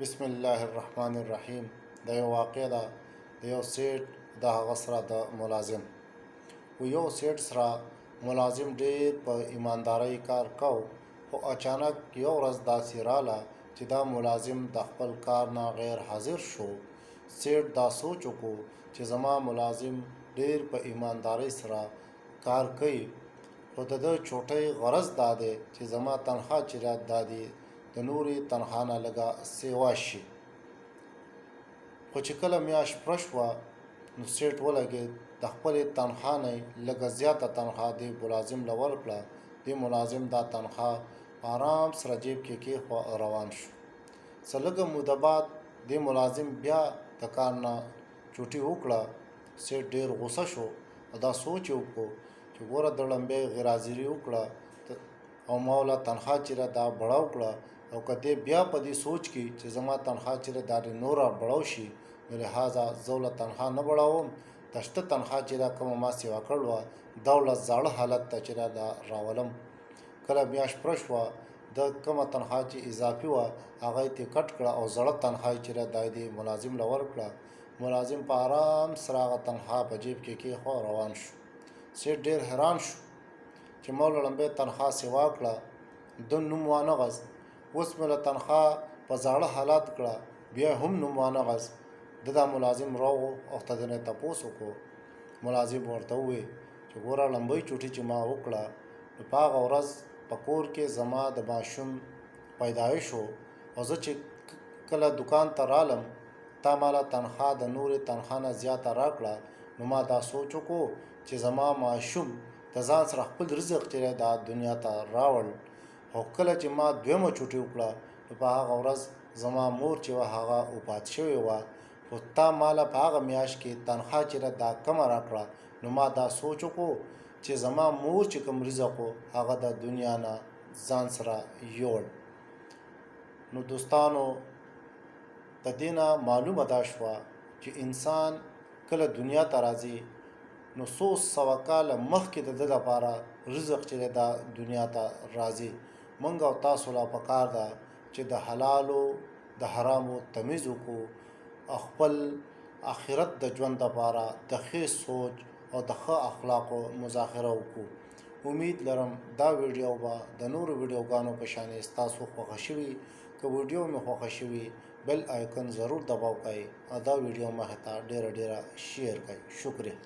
بسم الله الرحمن الرحیم. د یو واقع ده د یو سیټ د هغه سره د ملازم و یو سیټ سره ملازم ډیر په ایماندارۍ کار کو، خو اچانک یو ورځ داسې راله چې دا ملازم د خپل کار نه غیر حاضر شو. سیټ دا سوچ وکړو چې زما ملازم ډیر په ایماندارۍ سره کار کوي، خو د ده چوټی غرض دا دی چې زما تنخوا چې دا دی د نورې تنخوا نه لږه سیوا شي. خو چې کله میاشت پوره شوه نو سیټ ولګېد د خپلې تنخوا نه لږه زیاته تنخوا دې ملازم له ورکړه. دې ملازم دا تنخوا آرام سره جیب کې کېښوه او روان شو. څه لږه موده بعد دې ملازم بیا د کار نه چوټي وکړه. سیټ ډېر غوسه شو او دا سوچ یې وکړو چې ګوره د لمبې غیر حاضري وکړه او ما وله تنخوا چې دا بړاو کړه، او که دې بیا په دې سوچ کې چې زما تنخوا چې دا نوره بړاو شي، نو لحاظه زه له تنخوا نه بړاوم. د شته تنخوا چې دا کومه ما سیوا کړې وه دا له زاړه حالت ته چې دا راولم. کله میاشت پوره شوه د کومه تنخوا چې اضافي وه هغه یې ترې کټ کړه او زړه تنخوا چې دا دې ملازم له ورکړه. ملازم په آرام سره هغه تنخوا په جیب کې کېښوه او روان شو. سیټ ډېر حیران شو چې ما له لمبې تنخوا سیوا کړه، ده نوم وانغځ. اوس مې له تنخوا په زاړه حالات کړه، بیا هم نوم وانغځ. دا ملازم راغو او ته نه تپوس وکړو. ملازم ورته وویل چې ګوره لمبۍ چوټي چې ما وکړه نو په هغه ورځ په کور کې زما د ماشوم پیدایش و، او زه چې کله دکان ته رالم تا ماله تنخوا د نورې تنخوا نه زیاته راکړه، نو ما دا سوچ وکړو چې زما ماشوم د ځان سره خپل رزق چې دا دنیا ته راوړ. او کله چې ما دویمه چوټي وکړه نو په هغه ورځ زما مور چې وه هغه وفات شوې وه، خو تا ماله په هغه میاشت کې تنخوا چې دا کمه راکړه، نو ما دا سوچ وکړو چې زما مور چې کوم رزق و هغه د دنیا نه ځان سره یوړ. نو دوستانو د دې نه معلومه دا شوه چې انسان کله دنیا ته راځي نو څو سوه کاله مخکې د ده لپاره رزق چې دا دنیا ته راځي. موږ او تاسو لا پکار ده چې د حلالو د حرامو تمیز وکړو او خپل آخرت د ژوند لپاره د ښې سوچ او د ښه اخلاقو مظاهره وکړو. امید لرم دا ویډیو به د نورو ویډیوګانو په شانې ستاسو خوښه شوي. که ویډیو مې خوښه شوي بیل آیکن ضرور دباو کړئ او دا ویډیو مخې ته ډیره شیر کړئ. شکریہ.